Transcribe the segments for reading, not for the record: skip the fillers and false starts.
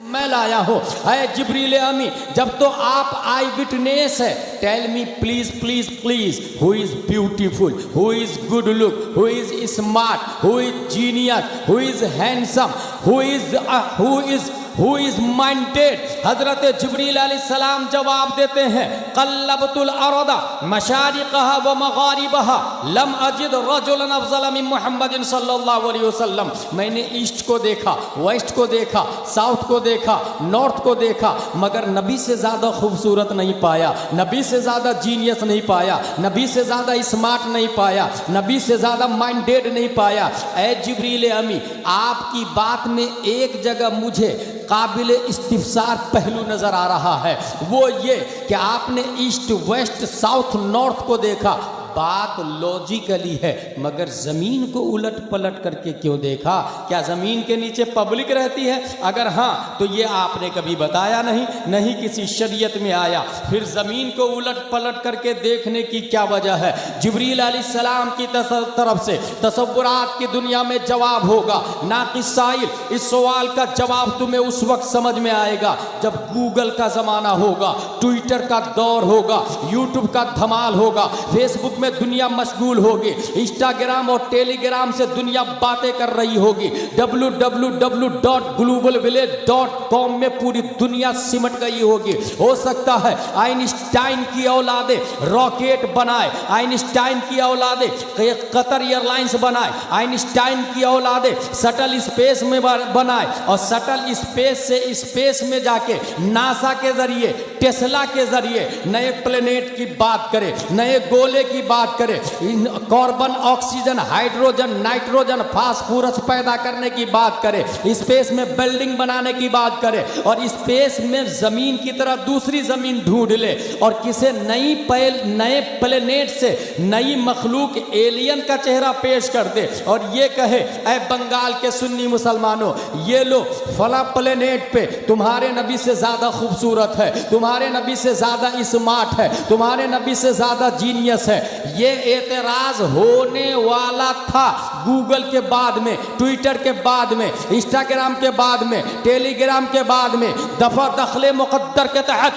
मैं लाया हूँ। है जिब्रील अमी, जब तो आप आई विटनेस है। Tell me please please please, who is beautiful, who is good look, who is smart, who is genius, who is handsome, who is minded. Hazrat Jibreel अलैहिस्सलाम जवाब देते हैं, कल्लबतुल अरदा मशारिकहा व मगारिबहा लम अजिद रजुलन अफजल मिन मुहम्मदिन सल्लल्लाहु अलैहि वसल्लम। मैंने ईस्ट को देखा, वेस्ट को देखा, साउथ को देखा, नॉर्थ को देखा, मगर नबी से ज़्यादा खूबसूरत नहीं पाया, नबी से ज़्यादा जीनियस नहीं पाया, नबी से ज़्यादा स्मार्ट नहीं पाया, नबी से ज़्यादा माइंडेड नहीं पाया। ऐ जिब्रील अमी, आपकी बात में एक जगह मुझे काबिल इस्तिफसार पहलू नज़र आ रहा है, वो ये कि आपने ईस्ट वेस्ट साउथ नॉर्थ को देखा, बात लॉजिकली है, मगर ज़मीन को उलट पलट करके क्यों देखा? क्या ज़मीन के नीचे पब्लिक रहती है? अगर हाँ तो ये आपने कभी बताया नहीं, नहीं किसी शरीयत में आया। फिर ज़मीन को उलट पलट करके देखने की क्या वजह है? जिब्रील अलैहिस्सलाम की तरफ से तसव्वुरात की दुनिया में जवाब होगा। नाक़िस साइल, इस सवाल का जवाब तुम्हें उस वक्त समझ में आएगा जब गूगल का ज़माना होगा, ट्विटर का दौर होगा, यूट्यूब का धमाल होगा, फेसबुक में दुनिया मशगूल होगी, इंस्टाग्राम और टेलीग्राम से दुनिया बातें कर रही होगी, www.globalvillage.com में पूरी दुनिया सिमट गई होगी। हो सकता है आइंस्टाइन की औलादे रॉकेट बनाए, आइंस्टाइन की औलादे कतर एयरलाइंस बनाए, आइंस्टाइन की औलादे शटल स्पेस में बनाए और शटल स्पेस से स्पेस में जाके नासा के जरिए, टेस्ला के जरिए नए प्लेनेट की बात करे, नए गोले की बात करे, carbon, oxygen, hydrogen, nitrogen, phosphorus पैदा करने की बात करे, स्पेस में बिल्डिंग बनाने की बात करे और स्पेस में जमीन की तरह दूसरी जमीन ढूंढ ले और किसी नए प्लेनेट से नई मखलूक एलियन का चेहरा पेश कर दे और ये कहे, ऐ बंगाल के सुन्नी मुसलमानों, ये लो फला प्लेनेट पे तुम्हारे नबी से ज्यादा खूबसूरत है, तुम्हारे नबी से ज्यादा स्मार्ट है, तुम्हारे नबी से ज्यादा जीनियस है। ये एतराज होने वाला था गूगल के बाद में, ट्विटर के बाद में, इंस्टाग्राम के बाद में, टेलीग्राम के बाद में। दफा दखले मुकद्दर के तहत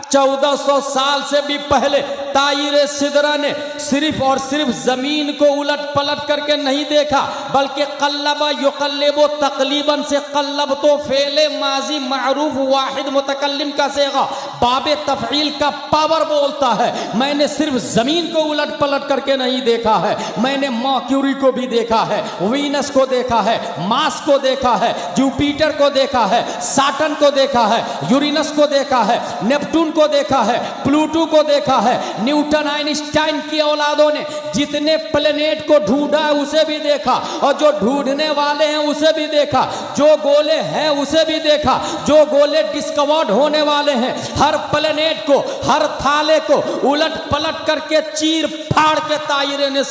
1400 साल से भी पहले तायरे सिदरा ने सिर्फ और सिर्फ जमीन को उलट पलट करके नहीं देखा, बल्कि कल्लबा युकल्लिबु तकलीबन से कल्लब तो फेले माजी मारूफ वाहिद मुतकल्लिम का सेगा बाबे तफईल का पावर बोलता है। मैंने सिर्फ जमीन को उलट पलट करके नहीं देखा है, मैंने मर्क्यूरी को भी देखा है, वीनस को देखा है, मार्स को देखा है, जुपिटर को देखा है, सैटर्न को देखा है, यूरेनस को देखा है, नेपटून को देखा है, प्लूटो को देखा है। न्यूटन आइंस्टाइन की औलादों ने जितने प्लेनेट को ढूंढा है उसे भी देखा और जो ढूंढने वाले हैं उसे भी देखा, जो गोले हैं उसे भी देखा, जो गोले डिस्कवर्ड होने वाले हैं। हर प्लेनेट को, हर थाले को उलट पलट करके चीर फाड़ के तायरे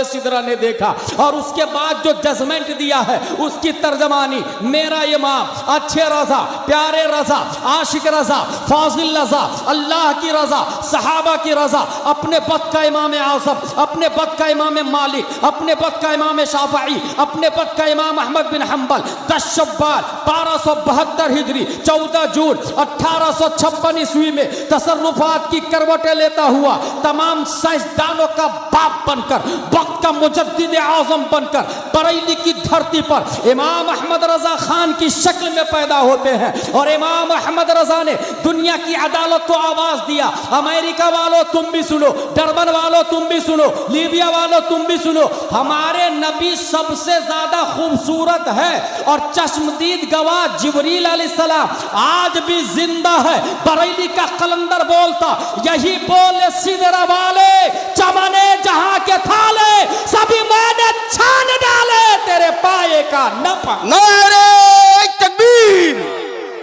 सिदरा ने देखा और उसके बाद जो जजमेंट दिया है उसकी तर्जमानी मेरा इमाम, अच्छे रजा, प्यारे रजा, आशिक रजा, फाजिल रजा, अल्लाह की रजा, सहाबा की रजा, अपने वक्त का इमाम आज़म, अपने वक्त का इमाम मालिक, अपने वक्त का इमाम शाफई, अपने वक्त का इमाम अहमद बिन हंबल 10 शव्वाल 1272 हिजरी 14 जून 1856 ईस्वी में तसर्रुफात की करवटें लेता हुआ तमाम साइंसदानों का बाप बनकर, वक्त का मुजद्दिद आज़म बनकर बरेली की धरती पर इमाम अहमद रजा खान की शक्ल में पैदा होते हैं और इमाम अहमद रजा ने दुनिया की अदालत को आवाज दिया, अमेरिका वालों तुम भी सुनो, डरबन वालों तुम भी सुनो, लीबिया वालों तुम भी सुनो, हमारे नबी सबसे ज्यादा खूबसूरत है और चश्मदीद गवाह जिब्रील अलैहिस्सलाम आज भी जिंदा है। बरेली का कलंदर बोलता, यही बोले सिदरा वाले, चमने जहां के थाले सभी मैंने छान डाले, तेरे पाए का नफा। नारे तकबीर,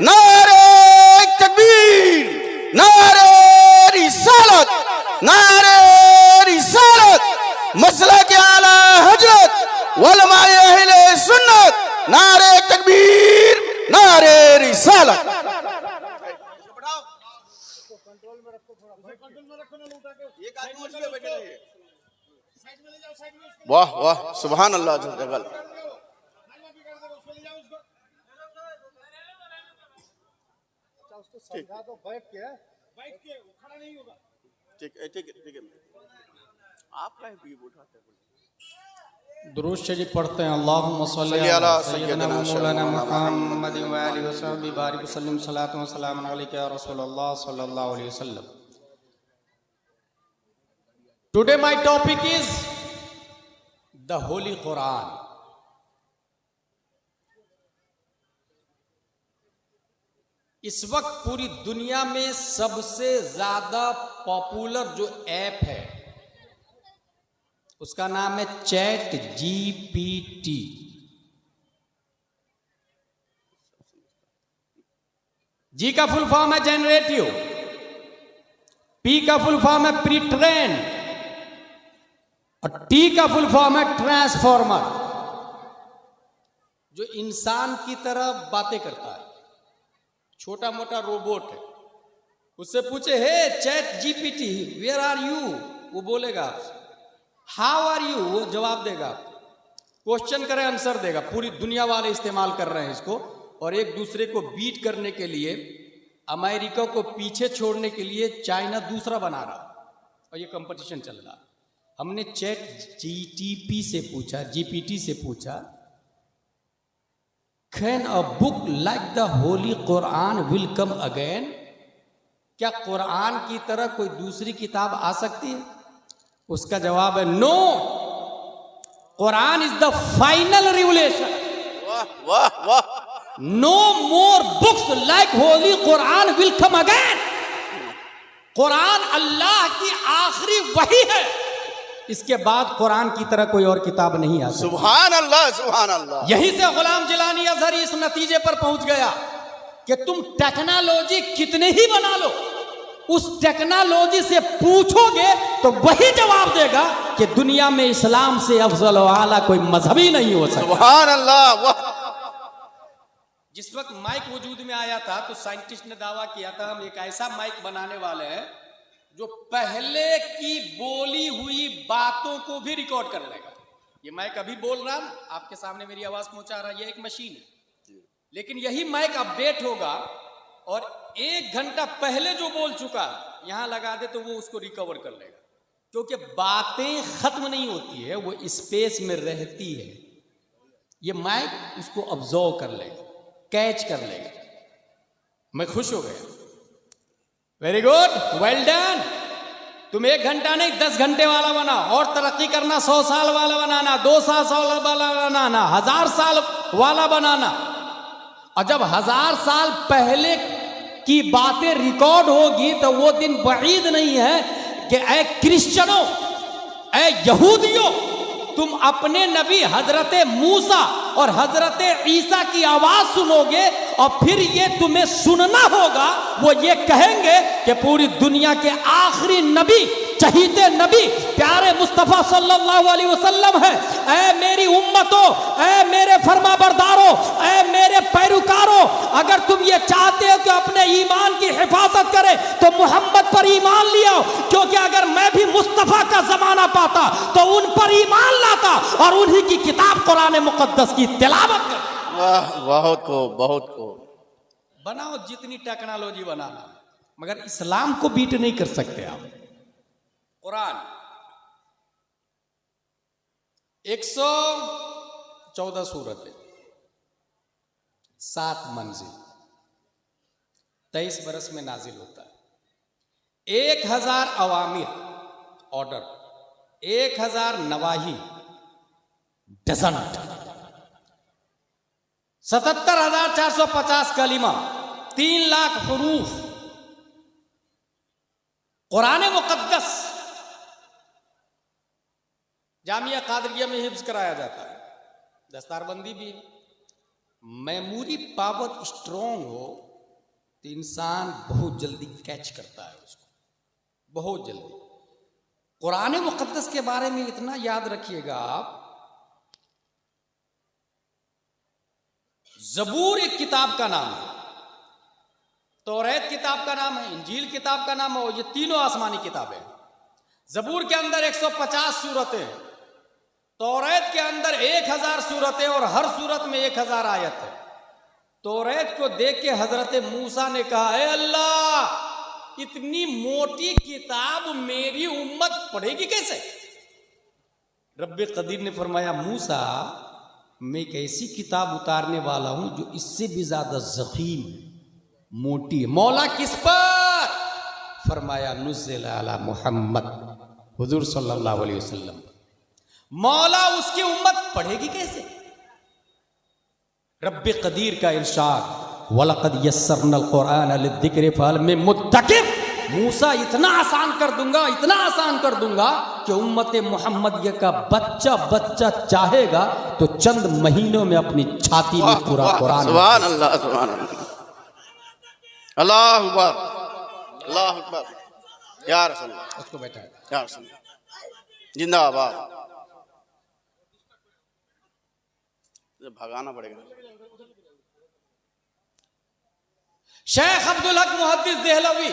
नारे तकबीर, नारे रिसालत, नारे रिसालत, मसला के आला हजरत वलमाए अहले सुन्नत, नारे तकबीर, नारे रिसालत। वाह वाह, सुभान अल्लाह। ठीक है ठीक है ठीक है। आप क्या बीब उठाते हैं? दुरूद शरीफ पढ़ते हैं। अल्लाहुम्मा सल्ली अला सय्यिदना मौलाना मुहम्मद व आलिहि व सहबिहि बारिक वसल्लम सलातु व सलाम अलैका या रसूलल्लाह सल्लल्लाहु अलैहि वसल्लम। Today my topic is the Holi Quran. इस वक्त पूरी दुनिया में सबसे ज्यादा पॉपुलर जो ऐप है उसका नाम है चैट जीपीटी। जी का फुल फॉर्म है जनरेटिव, पी का फुल फॉर्म है प्री ट्रेन और टी का फुल फॉर्म है ट्रांसफॉर्मर। जो इंसान की तरह बातें करता है, छोटा मोटा रोबोट है। उससे पूछे hey chat GPT where are you, वो बोलेगा आपसे हाउ आर यू, वो जवाब देगा। क्वेश्चन करे आंसर देगा। पूरी दुनिया वाले इस्तेमाल कर रहे हैं इसको और एक दूसरे को बीट करने के लिए, अमेरिका को पीछे छोड़ने के लिए चाइना दूसरा बना रहा और ये कंपटीशन चल रहा। हमने चैट जीटीपी से पूछा, जीपीटी से पूछा, can a book like the Holi Quran will come again? क्या कुरान की तरह कोई दूसरी किताब आ सकती है? उसका जवाब है no, Quran is the final revelation. वाह वाह वाह। No more books like holy Quran will come again. Quran Allah की आखिरी वही है, इसके बाद कुरान की तरह कोई और किताब नहीं आ सकती। सुभान अल्लाह सुभान अल्लाह। यहीं से गुलाम जिलानी अजहरी इस नतीजे पर पहुंच गया कि तुम टेक्नोलॉजी कितने ही बना लो, उस टेक्नोलॉजी से पूछोगे तो वही जवाब देगा कि दुनिया में इस्लाम से अफजल वाला कोई मजहब ही नहीं हो सकता। सुभान अल्लाह। वाह। जिस वक्त माइक वजूद में आया था तो साइंटिस्ट ने दावा किया था हम एक ऐसा माइक बनाने वाले हैं जो पहले की बोली हुई बातों को भी रिकॉर्ड कर लेगा। ये माइक अभी बोल रहा है, आपके सामने मेरी आवाज पहुंचा रहा है, ये एक मशीन है, लेकिन यही माइक अपडेट होगा और 1 घंटा पहले जो बोल चुका यहां लगा दे तो वो उसको रिकवर कर लेगा, क्योंकि बातें खत्म नहीं होती है, वो स्पेस में रहती है। ये माइक उसको ऑब्जर्व कर लेगा, कैच कर लेगा। मैं खुश हो गया। Very good, well done. तुम 1 घंटा नहीं 10 घंटे वाला बना और तरक्की करना, 100 साल वाला बनाना, 200 साल वाला बनाना, 1000 साल वाला बनाना। और जब 1000 साल पहले की बातें रिकॉर्ड होगी तो वो दिन बईद नहीं है कि ऐ क्रिश्चियनों, ऐ यहूदियों, तुम अपने नबी हजरत मूसा और हजरत ईसा की आवाज सुनोगे और फिर ये तुम्हें सुनना होगा। वो ये कहेंगे कि पूरी दुनिया के आखिरी नबी, चहीते नबी प्यारे मुस्तफा सल्लल्लाहु अलैहि वसल्लम है। ऐ मेरी उम्मतों, ऐ मेरे फरमाबरदारों, ऐ मेरे पैरोकारों, अगर तुम ये चाहते हो कि अपने ईमान की हिफाजत करें तो मोहम्मद पर ईमान लिया, क्योंकि अगर मैं भी मुस्तफा का जमाना पाता तो उन पर ईमान लाता और उन्हीं की किताब कुरान मुकद्दस की तिलावत कर। वाह, बहुत को बहुत को। बनाओ जितनी टेक्नोलॉजी बनाना, मगर इस्लाम को बीट नहीं कर सकते आप। कुरान 114 सूरत है, 7 मंजिल, 23 बरस में नाजिल होता है। 1000 अवामिर ऑर्डर, 1000 नवाही डजन, 77,450 कलिमा, 3 लाख हुरूफ। कुरान मुकद्दस जामिया कादरिया में हिफ्ज कराया जाता है, दस्तारबंदी भी। मेमोरी पावर स्ट्रॉन्ग हो तो इंसान बहुत जल्दी कैच करता है उसको, बहुत जल्दी। कुरान मुकद्दस के बारे में इतना याद रखिएगा आप, ज़बूर एक किताब का नाम है, तौरात किताब का नाम है, इंजील किताब का नाम है, और ये तीनों आसमानी किताबें। ज़बूर के अंदर 150 सूरतें, तौरात के अंदर 1000 सूरतें और हर सूरत में 1000 आयत है। तौरेत को देख के हजरत मूसा ने कहा, है अल्लाह, इतनी मोटी किताब मेरी उम्मत पढ़ेगी कैसे? रब्बे कदीर ने फरमाया, मूसा, मैं एक ऐसी किताब उतारने वाला हूं जो इससे भी ज्यादा ज़ख़ीम है, मोटी है। मौला किस पर? फरमाया, नुज़्ज़िल अला मुहम्मद, हुजूर सल्लल्लाहु अलैहि वसल्लम। मौला उसकी उम्मत पढ़ेगी कैसे? रब्बे कदीर का इरशाद, वलक़द यस्सरनल कुरआन लिज़्ज़िक्रि फहल मिन मुद्दकिर। मूसा, इतना आसान कर दूंगा, इतना आसान कर दूंगा कि उम्मत मोहम्मदिया का बच्चा बच्चा चाहेगा तो चंद महीनों में अपनी छाती में पूरा कुरान। सुभान अल्लाह, सुभान अल्लाह, अल्लाह अकबर, अल्लाह अकबर। या रसूल अल्लाह, उसको बैठा है, या रसूल अल्लाह, जिंदाबाद। भगाना पड़ेगा। शेख अब्दुल हक मुहद्दिस देहलवी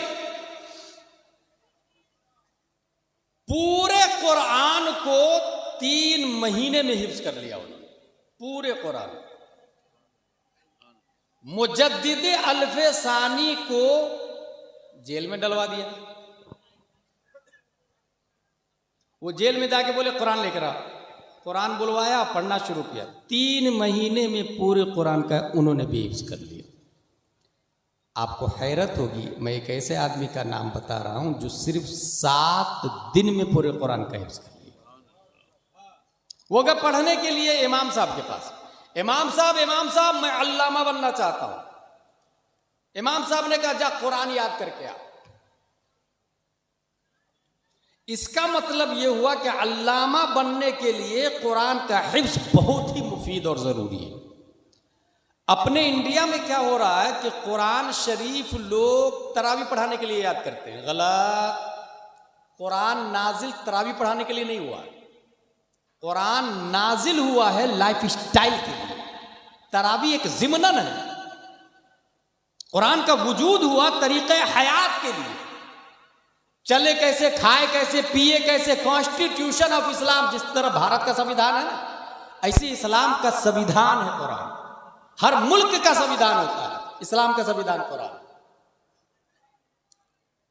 पूरे कुरान को 3 महीने में हिफ्ज कर लिया उन्होंने, पूरे कुरान। मुजद्दिद अल्फे सानी को जेल में डलवा दिया। वो जेल में जाके बोले कुरान लेकर आ। कुरान बुलवाया, पढ़ना शुरू किया। 3 महीने में पूरे कुरान का उन्होंने भी हिफ्ज कर लिया। आपको हैरत होगी, मैं एक ऐसे आदमी का नाम बता रहा हूं जो सिर्फ 7 दिन में पूरे कुरान का हिफ्ज कर लिया। वो गए पढ़ने के लिए इमाम साहब के पास। इमाम साहब, मैं अल्लामा बनना चाहता हूं। इमाम साहब ने कहा, जा कुरान याद करके आ। इसका मतलब यह हुआ कि अल्लामा बनने के लिए कुरान का हिफ्ज बहुत ही मुफीद और जरूरी है। अपने इंडिया में क्या हो रहा है कि कुरान शरीफ लोग तरावी पढ़ाने के लिए याद करते हैं। गलत। कुरान नाजिल तरावी पढ़ाने के लिए नहीं हुआ। कुरान नाजिल हुआ है लाइफ स्टाइल के लिए। तरावी एक ज़िमनन है। कुरान का वजूद हुआ तरीक़े हयात के लिए। चले कैसे, खाए कैसे, पिए कैसे। कॉन्स्टिट्यूशन ऑफ इस्लाम, जिस तरह भारत का संविधान है ना, ऐसे इस्लाम का संविधान है कुरान। हर मुल्क का संविधान होता है, इस्लाम का संविधान कुरान।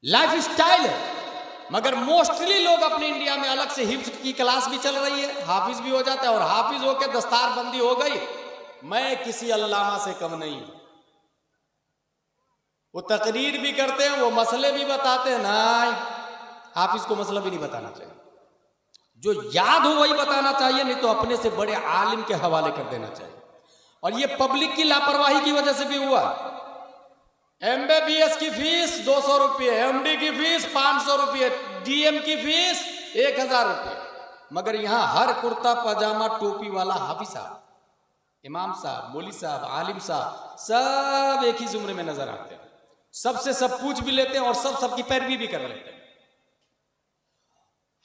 लाइफ स्टाइल है। मगर मोस्टली लोग अपने इंडिया में अलग से हिफ्ज की क्लास भी चल रही है, हाफिज भी हो जाता है, और हाफिज होकर दस्तारबंदी हो गई, मैं किसी अल्लामा से कम नहीं हूं। वो तकरीर भी करते हैं, वो मसले भी बताते हैं। नहीं, हाफिज को मसला भी नहीं बताना चाहिए। जो याद हो वही बताना चाहिए, नहीं तो अपने से बड़े आलिम के हवाले कर देना चाहिए। और ये पब्लिक की लापरवाही की वजह से भी हुआ। MBBS की फीस 200 रुपये, MD की फीस 500 रुपये, DM की फीस 1000 रुपये। मगर यहां हर कुर्ता पजामा टोपी वाला हाफिज साहब, इमाम साहब, मौली साहब, आलिम साहब, सब एक ही जुमरे में नजर आते हैं। सबसे सब पूछ भी लेते हैं और सबकी पैरवी भी कर लेते हैं।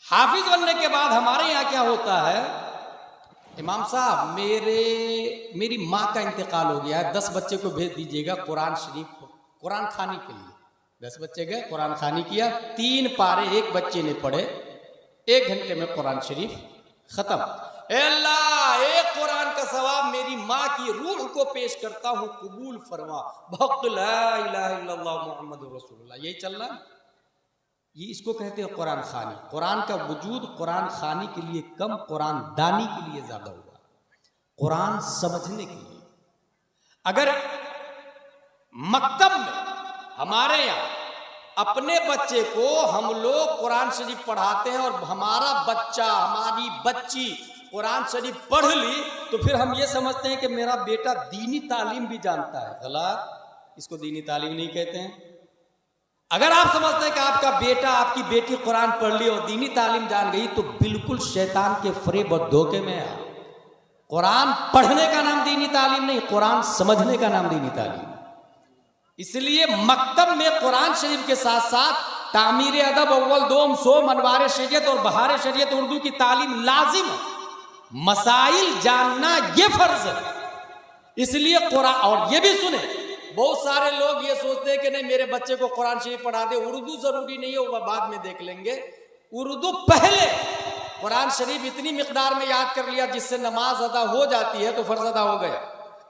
हाफिज बनने के बाद हमारे यहाँ क्या होता है, इमाम साहब मेरी माँ का इंतकाल हो गया है, 10 बच्चे को भेज दीजिएगा कुरान शरीफ, कुरान खानी के लिए। 10 बच्चे गए, कुरान खानी किया, 3 पारे एक बच्चे ने पढ़े, 1 घंटे में कुरान शरीफ खत्म। अल्लाह, एक कुरान का सवाब मेरी माँ की रूह को पेश करता हूँ, कबूल फरमा। भक्त ला इलाहा इल्लल्लाह मुहम्मदुर रसूलुल्लाह, यही चल रहा है। ये इसको कहते हैं कुरान खानी। कुरान का वजूद कुरान खानी के लिए कम, कुरान दानी के लिए ज्यादा हुआ, कुरान समझने के लिए। अगर मकतब में हमारे यहाँ अपने बच्चे को हम लोग कुरान शरीफ पढ़ाते हैं और हमारा बच्चा, हमारी बच्ची कुरान शरीफ पढ़ ली, तो फिर हम ये समझते हैं कि मेरा बेटा दीनी तालीम भी जानता है। गलत। इसको दीनी तालीम नहीं कहते हैं। अगर आप समझते हैं कि आपका बेटा, आपकी बेटी कुरान पढ़ ली और दीनी तालीम जान गई, तो बिल्कुल शैतान के फरेब और धोखे में है। कुरान पढ़ने का नाम दीनी तालीम नहीं, कुरान समझने का नाम दीनी तालीम। इसलिए मकतब में कुरान शरीफ के साथ साथ तामीर अदब, अव्वल, दोम, सोम, अनवार शरीयत और बहार शरीयत उर्दू की तालीम लाजिम है। मसाइल जानना ये फर्ज है। इसलिए कुरान, और ये भी सुने, बहुत सारे लोग ये सोचते हैं कि नहीं मेरे बच्चे को कुरान शरीफ पढ़ा दे, उर्दू जरूरी नहीं है, वो बाद में देख लेंगे। उर्दू पहले, कुरान शरीफ इतनी मिकदार में याद कर लिया जिससे नमाज अदा हो जाती है तो फर्ज अदा हो गया।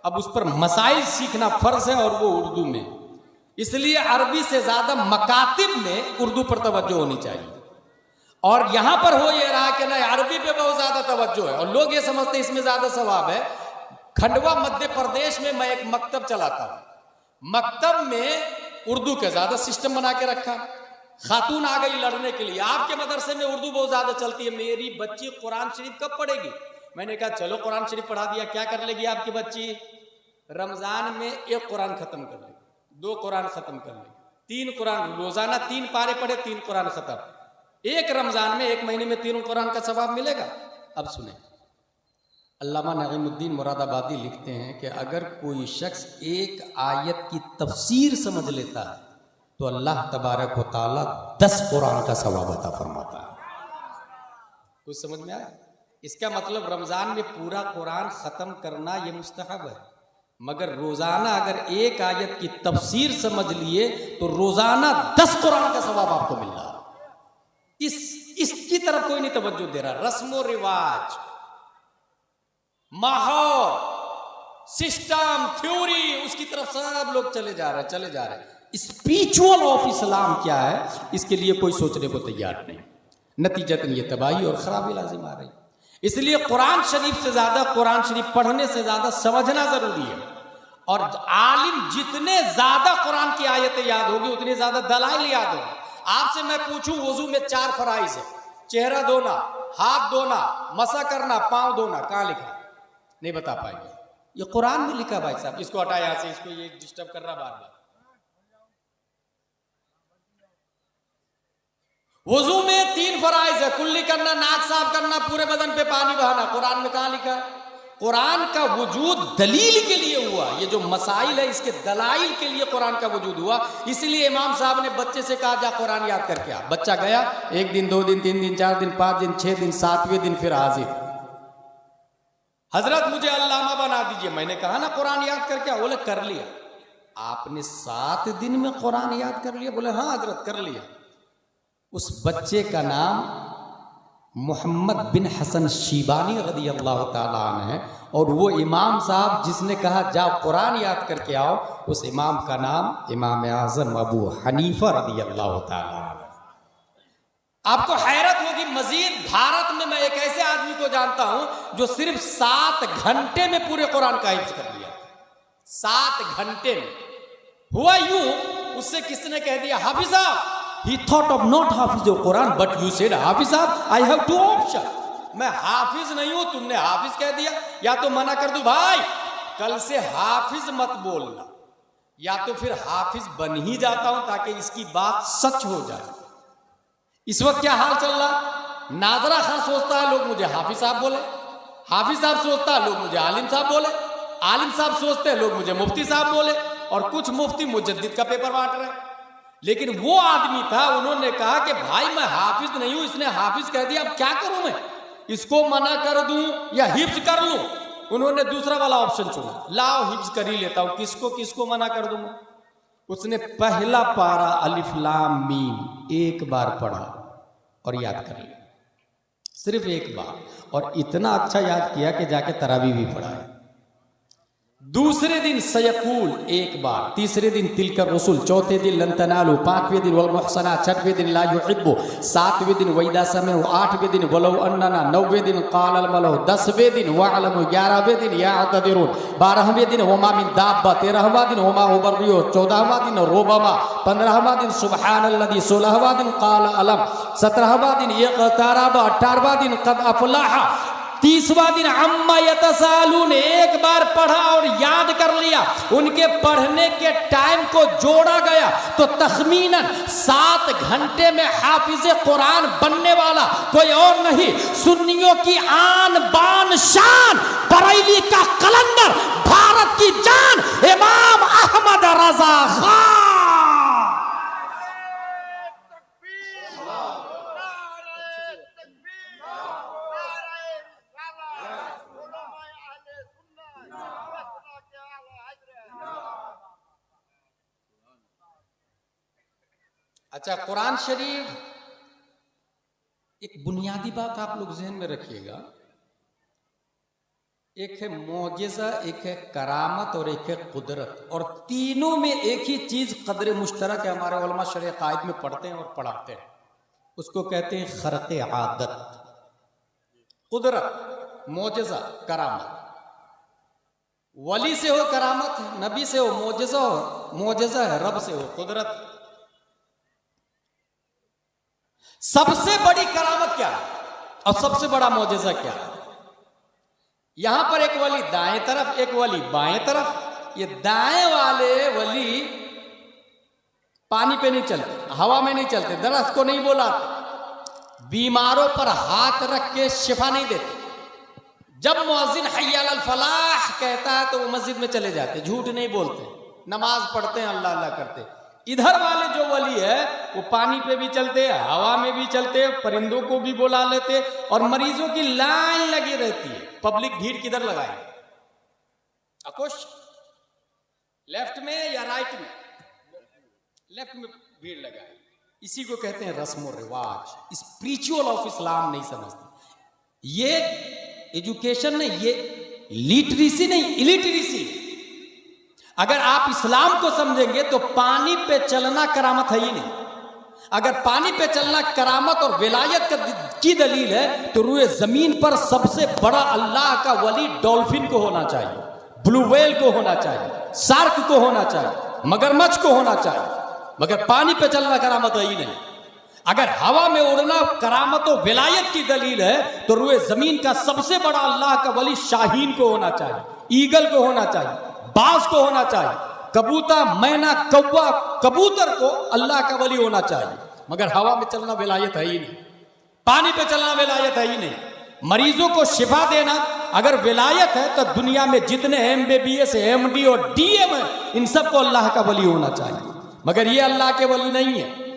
अब उस पर मसाइल सीखना फर्ज है और वो उर्दू में, इसलिए अरबी से ज्यादा मकातिब में उर्दू पर तवज्जो होनी चाहिए। और यहां पर हो ये रहा कि ना अरबी पे बहुत ज्यादा तवज्जो है और लोग ये समझते हैं इसमें ज्यादा सवाब है। खंडवा मध्य प्रदेश में मैं एक मकतब चलाता हूं, मकतब में उर्दू का ज्यादा सिस्टम बना के रखा। खातून आ गई लड़ने के लिए, आपके मदरसे में उर्दू बहुत ज्यादा चलती है, मेरी बच्ची कुरान शरीफ कब पढ़ेगी? मैंने कहा चलो कुरान शरीफ पढ़ा दिया। क्या कर लेगी आपकी बच्ची? रमजान में एक कुरान खत्म कर लेगी, 2 कुरान खत्म कर लेगी, 3 कुरान, रोजाना 3 पारे पढ़े, 3 कुरान खत्म। एक रमजान में, 1 महीने में 3 कुरान का सवाब मिलेगा। अब सुने, अल्लामा नईमुद्दीन मुरादाबादी लिखते हैं कि अगर कोई शख्स एक आयत की तफसीर समझ लेता है तो अल्लाह तबारक व तआला 10 कुरान का सवाब अता फरमाता है। कुछ समझ में आया? इसका मतलब रमजान में पूरा कुरान खत्म करना यह मुस्तहब है, मगर रोजाना अगर एक आयत की तफसीर समझ लिए तो रोजाना 10 कुरान का सवाब आपको मिल रहा है। इसकी तरफ कोई नहीं तवज्जो दे रहा। रस्मो रिवाज, माहौल, सिस्टम, थ्योरी, उसकी तरफ सब लोग चले जा रहे हैं। स्पिरिचुअल ऑफ इस्लाम क्या है, इसके लिए कोई सोचने को तैयार नहीं। नतीजतन ये तबाही और खराबी लाजिम आ रही। इसलिए कुरान शरीफ से ज्यादा, कुरान शरीफ पढ़ने से ज्यादा समझना जरूरी है। और आलिम जितने ज्यादा कुरान की आयतें याद होगी उतनी ज्यादा दलाइल याद होगी। आपसे मैं पूछूं वजू में 4 फराइज है, चेहरा धोना, हाथ धोना, मसा करना, पांव धोना, कहां लिखा? नहीं बता पाएंगे। ये कुरान में लिखा भाई साहब। इसको हटा यहां से, इसको ये डिस्टर्ब कर रहा बार बार। वजू में 3 फराइज है, कुल्ली करना, नाक साफ करना, पूरे बदन पे पानी बहाना। कुरान में कहां लिखा है? कुरान का वजूद दलील के लिए हुआ। ये जो मसाइल है इसके दलाइल के लिए कुरान का वजूद हुआ। इसलिए इमाम साहब ने बच्चे से कहा जा कुरान याद करके आ। बच्चा गया, 1 दिन, 2 दिन, 3 दिन, 4 दिन, 5 दिन, 6 दिन, 7वें दिन फिर हाजिर, हजरत मुझे अल्लामा बना दीजिए। मैंने कहा ना कुरान याद करके आ। बोले कर लिया। आपने 7 दिन में कुरान याद कर लिया? बोले हाँ हजरत कर लिया। उस बच्चे का नाम मोहम्मद बिन हसन शीबानी रज़ी अल्लाह ताला अन्हु है और वो इमाम साहब जिसने कहा जाओ कुरान याद करके आओ, उस इमाम का नाम इमाम आज़म अबू हनीफा रज़ी अल्लाह ताला अन्हु। आपको हैरत होगी, मजीद भारत में मैं एक ऐसे आदमी को जानता हूं जो सिर्फ 7 घंटे में पूरे कुरान का हिफ्ज़ कर लिया। 7 घंटे में। हुआ यूं, उससे किसने कह दिया हाफिज साहब, he thought of not Hafiz Quran but you said हाफिज साहब, I have 2 option, मैं हाफिज नहीं हूं, तुमने हाफिज कह दिया। या तो मना कर दूं भाई कल से हाफिज मत बोलना, या तो फिर हाफिज बन ही जाता हूं ताकि इसकी बात सच हो जाए। इस वक्त क्या हाल चल रहा? नाजरा खां सोचता है लोग मुझे हाफिज साहब बोले, हाफिज साहब सोचता है लोग मुझे आलिम साहब बोले, आलिम साहब सोचते हैं लोग मुझे मुफ्ती साहब बोले, और कुछ मुफ्ती मुजद्दिद का पेपर बांट रहे हैं। लेकिन वो आदमी था, उन्होंने कहा कि भाई मैं हाफिज नहीं हूं, इसने हाफिज कह दिया, अब क्या करूं मैं, इसको मना कर दूं या हिफ्ज कर लूं? उन्होंने दूसरा वाला ऑप्शन चुना, लाओ हिफ्ज कर ही लेता हूं, किसको मना कर दूं मैं। उसने पहला पारा अलिफ लाम मीम 1 बार पढ़ा और याद कर लिया, सिर्फ 1 बार, और इतना अच्छा याद किया कि जाके तरावी भी पढ़ा है। दूसरे दिन सयकूल 1 बार, तीसरे दिन तिलकर रसूल, चौथे दिन लन तनालू, 5वें दिन वल मुहसना, 6वें दिन ला युहिब्बु, 7वें दिन वैदा समय, 8वें दिन वलौ अन्नना, 9वें दिन काल अल मलौ, 10वें दिन वअलमु, 11वें दिन यातदिरून, 12वें दिन वमा मिन दाब्बा, 13वां दिन वमा उबर्रियो, 14वां दिन रोबमा, 15वां दिन सुबहानल्लज़ी, 16वां दिन काल अलम, 17वां दिन इक़्तरब, 18वां दिन क़द अफ़लह, 30वां दिन अम्मा यतसालून 1 बार पढ़ा और याद कर लिया। उनके पढ़ने के टाइम को जोड़ा गया तो तखमीनन 7 घंटे में हाफिज कुरान बनने वाला कोई और नहीं, सुन्नियों की आन बान शान, बरेली का कलंदर, भारत की जान, इमाम अहमद रजा खान। अच्छा, कुरान शरीफ, एक बुनियादी बात आप लोग जहन में रखिएगा, एक है मोजेज़ा, एक है करामत और एक है कुदरत, और तीनों में एक ही चीज कदर मुश्तरक है। हमारे उलमा शरअ कायद में पढ़ते हैं और पढ़ाते हैं, उसको कहते हैं खर्क़ आदत। कुदरत, मोजेज़ा, करामत। वली से हो करामत है, नबी से हो मोजेज़ा है, रब से हो कुदरत। सबसे बड़ी करामत क्या है और सबसे बड़ा मोजेज़ा क्या है? यहां पर एक वली दाएं तरफ, एक वली बाएं तरफ। ये दाएं वाले वली पानी पे नहीं चलते, हवा में नहीं चलते, दरख्त को नहीं बुलाते, बीमारों पर हाथ रख के शिफा नहीं देते। जब मुअज्जिन हय्या अलल फलाह कहता है तो वो मस्जिद में चले जाते, झूठ नहीं बोलते, नमाज पढ़ते हैं, अल्लाह अल्लाह करते। इधर वाले जो वली है वो पानी पे भी चलते, हवा में भी चलते, परिंदों को भी बुला लेते, और मरीजों की लाइन लगी रहती है। पब्लिक भीड़ किधर लगाए? अकुश लेफ्ट में या राइट में? लेफ्ट में भीड़ लगाए। इसी को कहते हैं रस्म और रिवाज। स्पिरिचुअल ऑफ इस्लाम नहीं समझते। ये एजुकेशन नहीं, ये लिटरेसी नहीं, इलिटरेसी। अगर आप इस्लाम को समझेंगे तो पानी पे चलना करामत है ही नहीं। अगर पानी पे चलना करामत और विलायत की दलील है तो रूए जमीन पर सबसे बड़ा अल्लाह का वली डॉल्फिन को होना चाहिए, ब्लू व्हेल को होना चाहिए, शार्क को होना चाहिए, मगरमच्छ को होना चाहिए। मगर पानी पे चलना करामत है ही नहीं। अगर हवा में उड़ना करामत और विलायत की दलील है तो रूए जमीन का सबसे बड़ा अल्लाह का वली शाहीन को होना चाहिए, ईगल को होना चाहिए, बाज को होना चाहिए, कबूतर, मैना, कौवा, कबूतर को अल्लाह का वली होना चाहिए। मगर हवा में चलना विलायत है ही नहीं, पानी पे चलना विलायत है ही नहीं। मरीजों को शिफा देना अगर विलायत है तो दुनिया में जितने MBBS, MD और DM है, इन सबको अल्लाह का वली होना चाहिए। मगर ये अल्लाह के वली नहीं है।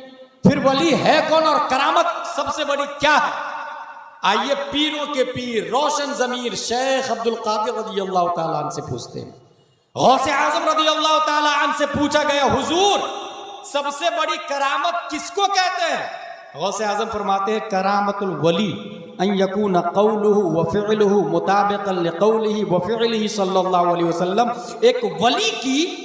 फिर वली है कौन और करामत सबसे बड़ी क्या है? आइए पीरों के पीर रोशन जमीर शेख अब्दुल कादिर रज़ियल्लाहु ताला अन्हु से पूछते हैं। गौसे आजम रज़ियल्लाहु ताला अन्हु से पूछा गया, हुजूर सबसे बड़ी करामत किसको कहते हैं? गौसे आजम फरमाते हैं, करामतुल वली अन यकून कौलुहु व फ़िअलुहु मुताबिक़न लिक़ौलिही व फ़िअलिही सल्लल्लाहु अलैहि वसल्लम। एक वली की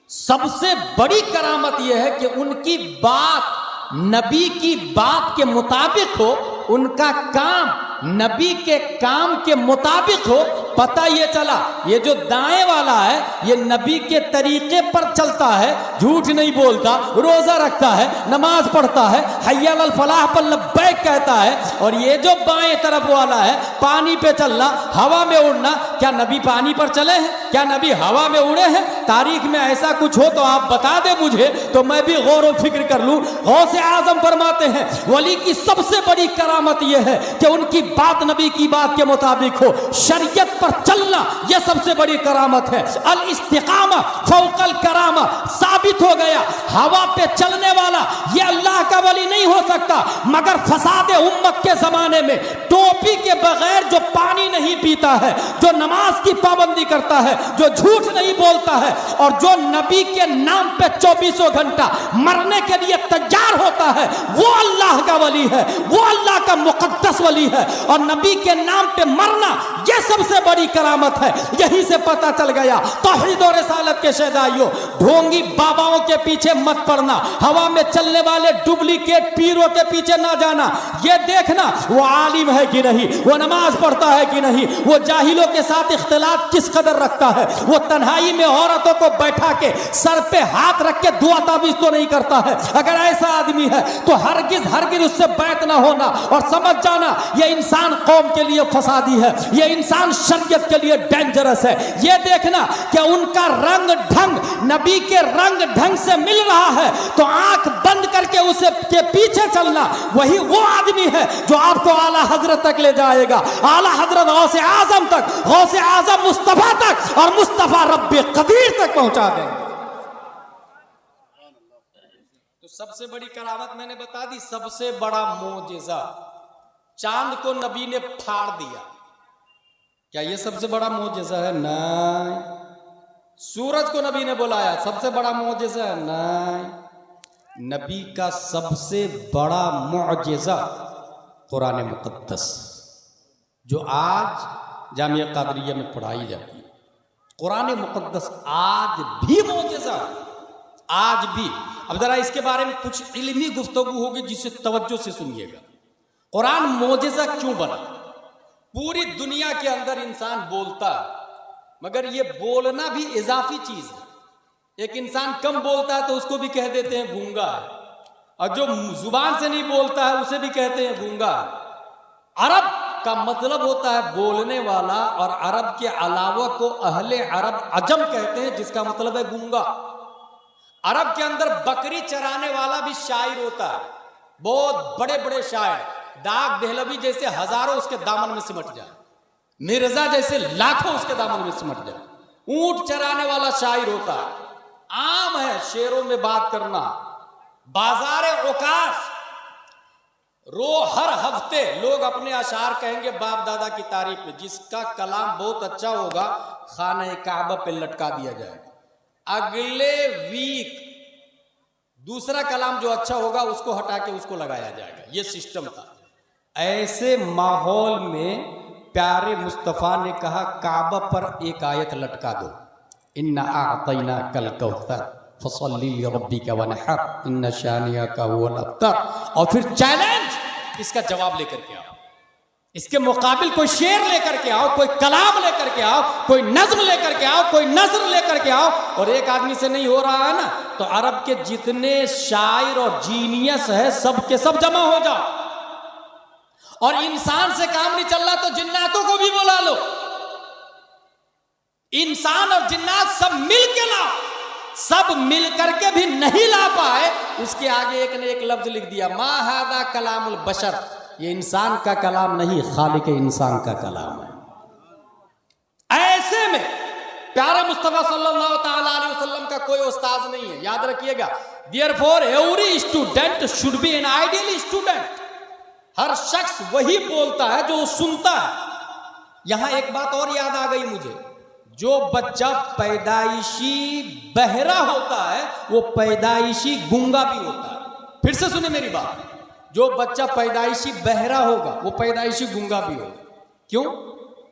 सबसे बड़ी करामत यह है कि उनकी बात नबी की बात के मुताबिक हो, उनका काम नबी के काम के मुताबिक हो। पता ये चला ये जो दाएं वाला है ये नबी के तरीके पर चलता है, झूठ नहीं बोलता, रोजा रखता है, नमाज पढ़ता है, हय्या अलल फलाह पर लब्बैक कहता है। और ये जो बाएं तरफ वाला है पानी पे चलना, हवा में उड़ना, क्या नबी पानी पर चले हैं? क्या नबी हवा में उड़े हैं? तारीख में ऐसा कुछ हो तो आप बता दे मुझे, तो मैं भी गौर व फिक्र कर लूं। गौसे आजम फरमाते हैं वली की सबसे बड़ी करामत यह है कि उनकी बात नबी की बात के मुताबिक हो, शरीयत पर चलना यह सबसे बड़ी करामत है। अल इस्तिकामा फौकल करामा। साबित हो गया हवा पे चलने वाला यह अल्लाह का वली नहीं हो सकता। मगर फसाद उम्मत के जमाने में टोपी के बगैर जो पानी नहीं पीता है, जो नमाज की पाबंदी करता है, जो झूठ नहीं बोलता है और जो नबी के नाम पे 24 घंटा मरने के लिए तैयार होता है, वो अल्लाह का वली है, वो अल्लाह का मुकद्दस वली है। और नबी के नाम पे मरना यह सबसे बड़ी करामत है। यहीं से पता चल गया तौहीद और रिसालत के शहदाइयों, ढोंगी बाबाओं के पीछे मत पड़ना, हवा में चलने वाले डुप्लीकेट पीरों के पीछे ना जाना। यह देखना वो आलिम है कि नहीं, वो नमाज पढ़ता है कि नहीं, वो जाहिलों के साथ इख्तिलात किस कदर रखता है, वो तन्हाई में औरतों को बैठा के सर पे हाथ रख के दुआ ताबीज तो नहीं करता है। अगर ऐसा आदमी है तो हरगिज हरगिज उससे बैत ना होना। और समझ जाना यह इंसान कौम के लिए फसादी है, यह इंसान शरीयत के लिए डेंजरस है। यह देखना कि उनका रंग ढंग नबी के रंग ढंग से मिल रहा है तो आंख बंद करके उसे के पीछे चलना, वही वो आदमी है जो आपको आला हजरत तक ले जाएगा, आला हजरत गौसे आजम तक, गौसे आजम मुस्तफा तक और मुस्तफा रब्बे कदीर तक पहुंचा देंगे। तो सबसे बड़ी करामत मैंने बता दी। सबसे बड़ा मोजेज़ा, चांद को नबी ने फाड़ दिया, क्या यह सबसे बड़ा मोजेज़ा है? नहीं। सूरज को नबी ने बुलाया, सबसे बड़ा मोजेज़ा है? नहीं। नबी का सबसे बड़ा मोजेज़ा कुरान मुक़द्दस, जो आज जामिया कादरिया में पढ़ाई जाती है। कुरान मुकद्दस आज भी मौजज़ा, आज भी। अब जरा इसके बारे में कुछ इल्मी गुफ्तगू होगी जिसे तवज्जो से सुनिएगा। कुरान मौजज़ा क्यों बना? पूरी दुनिया के अंदर इंसान बोलता है, मगर ये बोलना भी इजाफी चीज है। एक इंसान कम बोलता है तो उसको भी कह देते हैं गूंगा है, और जो जुबान से नहीं बोलता है उसे भी कहते हैं गूंगा। अरब का मतलब होता है बोलने वाला, और अरब के अलावा को अहले अरब अजम कहते हैं, जिसका मतलब है गूंगा। अरब के अंदर बकरी चराने वाला भी शायर होता है, बहुत बड़े बड़े शायर। डाक देहलवी जैसे हजारों उसके दामन में सिमट जाए, मिर्जा जैसे लाखों उसके दामन में सिमट जाए। ऊंट चराने वाला शायर होता है। आम है शेरों में बात करना। बाजारे औकाश हर हफ्ते लोग अपने अशार कहेंगे बाप दादा की तारीफ में। जिसका कलाम बहुत अच्छा होगा खाने काबा पे लटका दिया जाएगा। अगले वीक दूसरा कलाम जो अच्छा होगा उसको हटा के उसको लगाया जाएगा। ये सिस्टम था। ऐसे माहौल में प्यारे मुस्तफ़ा ने कहा काबा पर एक आयत लटका दो, इन्ना आतैना कल कौसर फसल्ली लिरब्बिका वनहर इन्ना शानिअका हुवल अब्तर। और फिर चैलेंज, इसका जवाब लेकर के आओ, इसके मुकाबिल कोई शेर लेकर के आओ, कोई कलाम लेकर के आओ, कोई नज्म लेकर के आओ, कोई नज़्र लेकर के आओ। और एक आदमी से नहीं हो रहा है ना, तो अरब के जितने शायर और जीनियस है सब के सब जमा हो जाओ। और इंसान से काम नहीं चल रहा तो जिन्नातों को भी बुला लो। इंसान और जिन्नात सब मिल के लाओ। सब मिल करके भी नहीं ला पाए, उसके आगे एक ने एक लफ्ज लिख दिया, मा हादा कलामुल बशर। ये इंसान का कलाम नहीं, खालिक इंसान का कलाम है। ऐसे में प्यारे मुस्तफा सल्लल्लाहु ताला अलैहि वसल्लम का कोई उस्ताद नहीं है, याद रखिएगा। Therefore every student should be an ideal student. हर शख्स वही बोलता है जो सुनता है। यहां एक बात और याद आ गई मुझे, जो बच्चा पैदाइशी बहरा होता है वो पैदाइशी गूंगा भी होता है। फिर से सुने मेरी बात, जो बच्चा पैदाइशी बहरा होगा वो पैदाइशी गूंगा भी होगा। क्यों?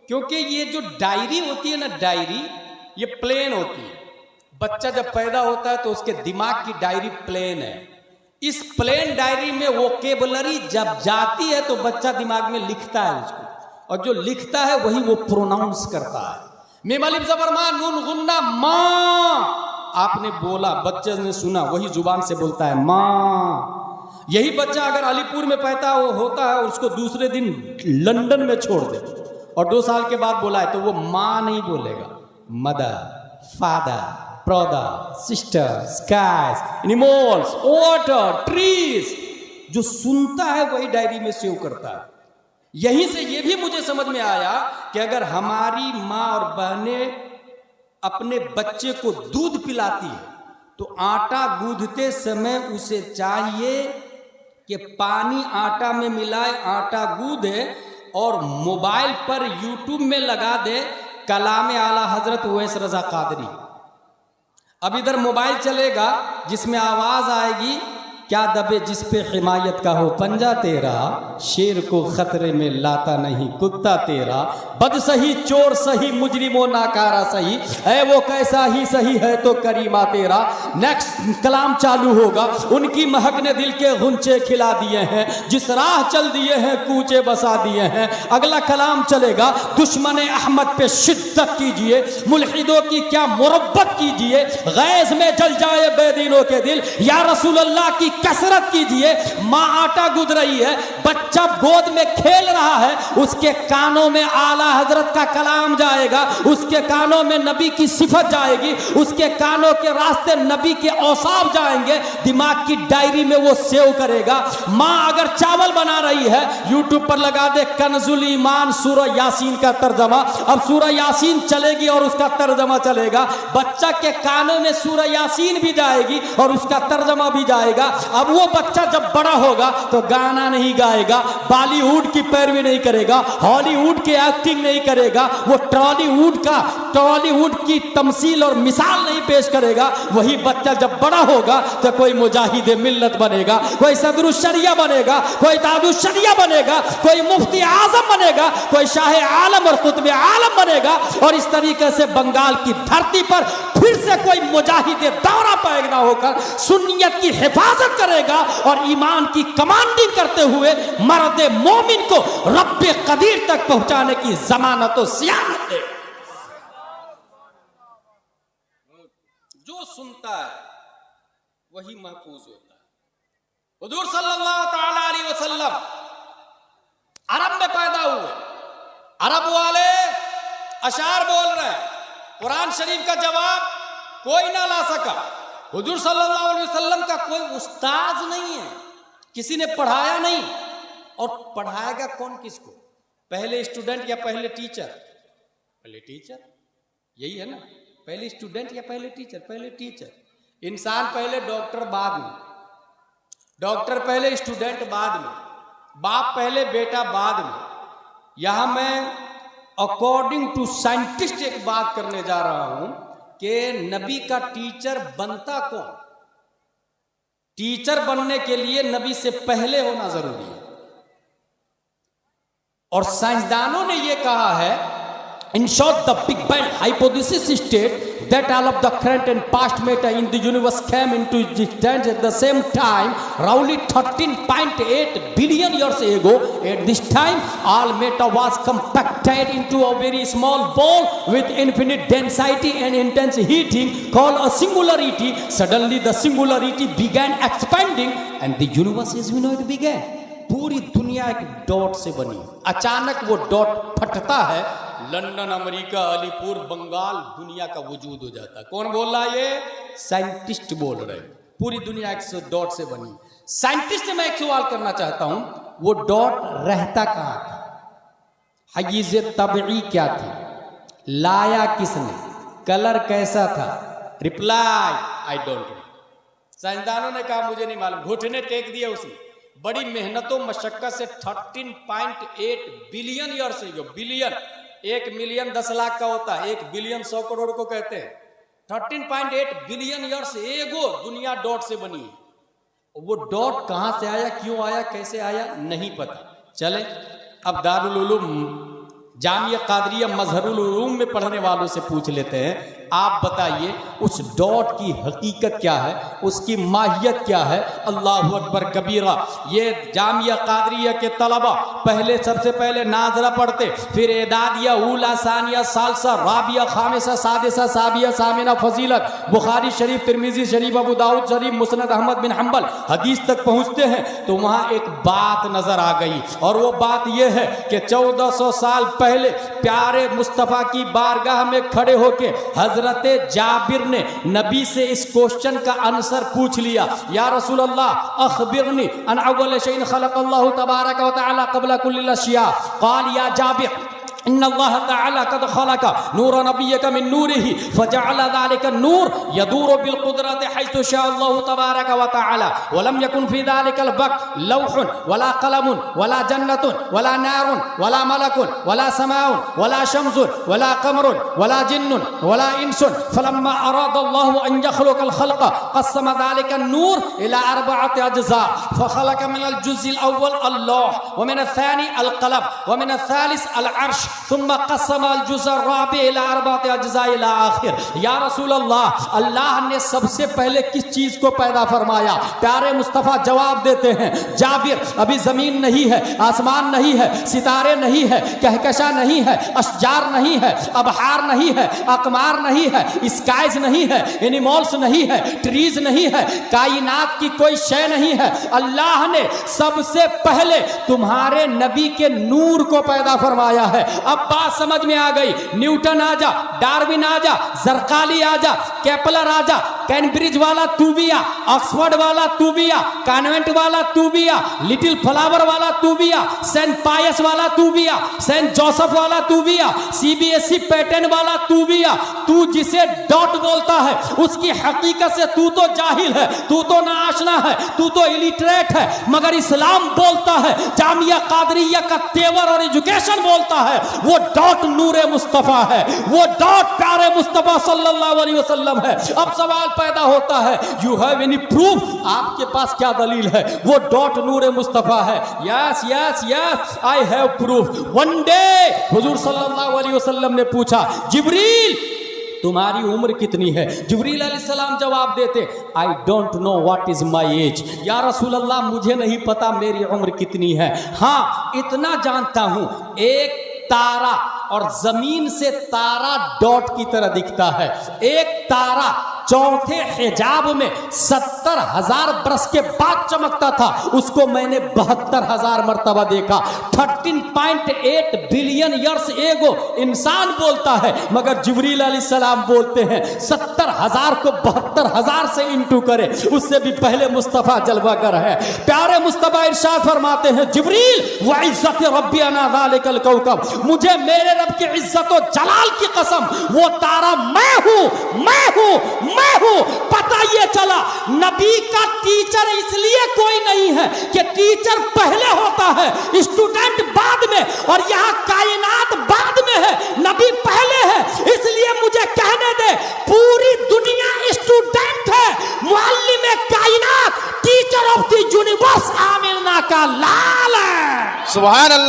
क्योंकि ये जो डायरी होती है ना, डायरी ये प्लेन होती है। बच्चा जब पैदा होता है तो उसके दिमाग की डायरी प्लेन है। इस प्लेन डायरी में वोकेबलरी जब जाती है तो बच्चा दिमाग में लिखता है उसको, और जो लिखता है वही वो प्रोनाउंस करता है। मीम अलिफ ज़बर मा नून गुन्ना माँ। आपने बोला, बच्चे ने सुना, वही जुबान से बोलता है माँ। यही बच्चा अगर अलीपुर में पैदा होता है और उसको दूसरे दिन लंदन में छोड़ दे और 2 साल के बाद बोला है तो वो माँ नहीं बोलेगा, mother, father, brother, sister, skies, animals, water, trees. जो सुनता है वही डायरी में सेव करता है। यहीं से ये भी मुझे समझ में आया कि अगर हमारी माँ और बहनें अपने बच्चे को दूध पिलाती है तो आटा गूंथते समय उसे चाहिए कि पानी आटा में मिलाए, आटा गूंदे और मोबाइल पर यूट्यूब में लगा दे कलाम आला हजरत उवैस रजा कादरी। अब इधर मोबाइल चलेगा जिसमें आवाज आएगी, क्या दबे जिस पे हिमायत का हो पंजा तेरा, शेर को खतरे में लाता नहीं कुत्ता तेरा, बद सही चोर सही मुजरिमो नाकारा सही है वो कैसा ही सही है तो करीमा तेरा। नेक्स्ट कलाम चालू होगा, उनकी महक ने दिल के गुंचे खिला दिए हैं, जिस राह चल दिए हैं कूचे बसा दिए हैं। अगला कलाम चलेगा, दुश्मन अहमद पे शिद्दत कीजिए, मुल्हिदों की क्या मुरब्बत कीजिए, गैज़ में जल जाए बेदीनों के दिल, या रसूल अल्लाह की कसरत कीजिए। माँ आटा गूंद रही है, बच्चा गोद में खेल रहा है, उसके कानों में आला हजरत का कलाम जाएगा, उसके कानों में नबी की सिफत जाएगी, उसके कानों के रास्ते नबी के औसाफ जाएंगे, दिमाग की डायरी में वो सेव करेगा। माँ अगर चावल बना रही है, यूट्यूब पर लगा दे कन्जुल ईमान सूरह यासीन का तर्जमा। अब सूरह यासीन चलेगी और उसका तर्जमा चलेगा, बच्चा के कानों में सूरह यासीन भी जाएगी और उसका तर्जमा भी जाएगा। अब वो बच्चा जब बड़ा होगा तो गाना नहीं गाएगा, बॉलीवुड की पैरवी नहीं करेगा, हॉलीवुड की एक्टिंग नहीं करेगा, वो टॉलीवुड का टॉलीवुड की तमसील और मिसाल नहीं पेश करेगा, वही बच्चा जब बड़ा होगा तो कोई मुजाहिद मिल्लत बनेगा, कोई सदरुशरिया बनेगा, कोई ताजुशरिया बनेगा, कोई मुफ्ती आजम बनेगा, कोई शाह आलम और कुतुब आलम बनेगा। और इस तरीके से बंगाल की धरती पर फिर से कोई मुजाहिद दौरा पैदा होकर सुन्नियत की हिफाजत करेगा और ईमान की कमांडिंग करते हुए मर्द मोमिन को रब्बे कदीर तक पहुंचाने की जमानत और सियानत है। जो सुनता है वही महफूज होता है। हुजूर सल्लल्लाहु तआला अलैहि वसल्लम अरब में पैदा हुए, अरब वाले अशार बोल रहे हैं, कुरान शरीफ का जवाब कोई ना ला सका। हुजूर सल्लल्लाहु अलैहि वसल्लम का कोई उस्ताद नहीं है, किसी ने पढ़ाया नहीं। और पढ़ाएगा कौन किसको? पहले स्टूडेंट या पहले टीचर? पहले टीचर, यही है ना, पहले स्टूडेंट या पहले टीचर? पहले टीचर। इंसान पहले, डॉक्टर बाद में, डॉक्टर पहले, स्टूडेंट बाद में, बाप पहले, बेटा बाद में। यहां मैं अकॉर्डिंग टू साइंटिस्ट एक बात करने जा रहा हूं कि नबी का टीचर बनता कौन? टीचर बनने के लिए नबी से पहले होना जरूरी है। और साइंसदानों ने यह कहा है, in short the Big Bang hypothesis state that all of the current and past matter in the universe came into existence at the same time roughly 13.8 billion years ago. At this time all matter was compacted into a very small ball with infinite density and intense heating called a singularity. Suddenly the singularity began expanding and the universe as we know it began. पूरी दुनिया एक dot से बनी, अचानक वो dot फटता है, London, America, Alipur, Bengal, दुनिया का वजूद हो जाता है। कौन बोल रहा है? ये साइंटिस्ट बोल रहे हैं। पूरी दुनिया एक डॉट से बनी। साइंटिस्ट से मैं एक सवाल करना चाहता हूं, वो डॉट रहता कहां था? हयीज तबई क्या थी? लाया किसने? कलर कैसा था? Reply I don't know. साइंसदानों ने कहा मुझे नहीं मालूम। घुटने टेक दिए उसने, बड़ी मेहनतों मशक्कत से 13.8 बिलियन ईयर से, बिलियन, 1 मिलियन 10 लाख का होता है, 1 बिलियन 100 करोड़ को कहते हैं। 13.8 बिलियन ईयर से एगो दुनिया डॉट से बनी है। वो डॉट कहां से आया, क्यों आया, कैसे आया, नहीं पता। चले अब दारुल उलूम जामिया कादरिया मजहरुल उलूम में पढ़ने वालों से पूछ लेते हैं, आप बताइए उस डॉट की हकीकत क्या है, उसकी माहियत क्या है? अल्लाहु अकबर कबीरा। ये जामिया कादरिया के तलबा पहले, सबसे पहले नाजरा पढ़ते, फिर एदादिया, ऊला, सानिया, सालसा, राबिया, खामिसा, सादिसा, साबिया, सामिना, फजीलत, बुखारी शरीफ, तिरमिजी शरीफ, अबू दाऊद शरीफ, मुस्नद अहमद बिन हंबल हदीस तक पहुंचते हैं तो वहां एक बात नजर आ गई। और वो बात यह है कि 1400 साल पहले प्यारे मुस्तफा की बारगाह में खड़े होके हजरत जाबिर ने नबी से इस क्वेश्चन का आंसर पूछ लिया, या रसूल अल्लाह अखबिरनी अन अव्वल शैइन खलक़ल्लाहु तबारक व तआला क़ब्ल कुल्लिल अशिया। क़ाल या जाबिर इन्नल्लाह तआला क़द खलक़ नूर नबिय्यक मिन नूरिही फजअल ज़ालिका नूर यदूरु बिल क़ुदरति हैसु शाअल्लाहु तबारक व तआला व लम यकुन फी ज़ालिकल वक़्त लौहुन वला क़लमुन वला जन्नतुन वला नारुन वला मलकुन वला समाउन वला शम्सुन वला क़मरुन वला जिन्नुन वला इंसुन फलम्मा अरादल्लाहु अन यख़लुक़ल ख़ल्क़ क़स्सम ज़ालिका नूर इला अर्बअति अज्ज़ा फ़ख़लक़ मिनल जुज़्इल अव्वल अल्लाह व मिनल थानी अल क़लम व मिनल थालिस अल अर्श सुम्मा क़स्सम अल जुज़्अ राबि इला अर्बअति अज्ज़ा इला आखिर। या रसूल अल्लाह, अल्लाह ने सबसे पहले किस चीज को पैदा फरमाया? प्यारे मुस्तफ़ा जवाब देते हैं, जाबिर अभी जमीन नहीं है, आसमान नहीं है, सितारे नहीं है, कहकशा नहीं है, अशजार नहीं है, अबहार नहीं है, अकमार नहीं है, स्काइज नहीं है, एनिमल्स नहीं है, ट्रीज नहीं है, कायनात की कोई शय नहीं है। अल्लाह ने सबसे पहले तुम्हारे नबी के नूर को पैदा फरमाया है। अब बात समझ में आ गई। न्यूटन आ जा, डार्विन आ जा, जरकाली आ जा, केपलर आ जा, कैम्ब्रिज वाला तू भी आ, ऑक्सफोर्ड वाला तू भी आ, कॉन्वेंट वाला तू भी आ, लिटिल फ्लावर वाला तू भी आ, सेंट पायस वाला तू भी आ, सेंट जोसेफ वाला तू भी आ, सीबीएसई पैटर्न वाला तू भी आ। तू जिसे डॉट बोलता है उसकी हकीकत से तू तो जाहिल है, तू तो नाआशना है, तू तो इलिटरेट है, मगर इस्लाम बोलता है, जामिया कादरिया का तेवर और एजुकेशन बोलता है, वो डॉट नूरे मुस्तफा है, वो डॉट प्यारे मुस्तफा सल्लल्लाहु अलैहि वसल्लम है। अब सवाल पैदा होता है, यू हैव एनी प्रूफ? आपके पास क्या दलील है? वो डॉट नूरे मुस्तफा है। Yes yes yes, I have proof. One day हुजूर सल्लल्लाहु अलैहि वसल्लम ने पूछा, जिब्रील तुम्हारी उम्र कितनी है? जिब्रील अलैहिस्सलाम जवाब देते, आई don't know what is my age. या रसूल अल्लाह, मुझे नहीं पता मेरी उम्र कितनी है, हाँ इतना जानता हूं, एक तारा और जमीन से तारा डॉट की तरह दिखता है। एक तारा चौथे हिजाब में 70,000 बरस के बाद चमकता था, उसको मैंने 72,000 मर्तबा देखा। 13.8 बिलियन ईयर्स एगो इंसान बोलता है, मगर जिब्रील अलैहिस्सलाम बोलते हैं 70,000 को 72,000 से इंटू करे, उससे भी पहले मुस्तफा जलवागर है। प्यारे मुस्तफा इरशाद फरमाते हैं, जिब्रील व इज्जत रब्बी अना ज़ालिकल कौकब, मुझे मेरे रब की इज्जत और जलाल की कसम, वो तारा मैं हूं, मैं हूं, मैं हूं। पता ये चला नबी का टीचर इसलिए कोई नहीं है कि टीचर पहले होता है, स्टूडेंट बाद में, और यहां कायनात बाद में है, नबी पहले है। इसलिए मुझे कहने दे, पूरी दुनिया स्टूडेंट है, मुअल्लिम कायनात, teacher of the universe Amina का लाल है। सुभान अल्लाह।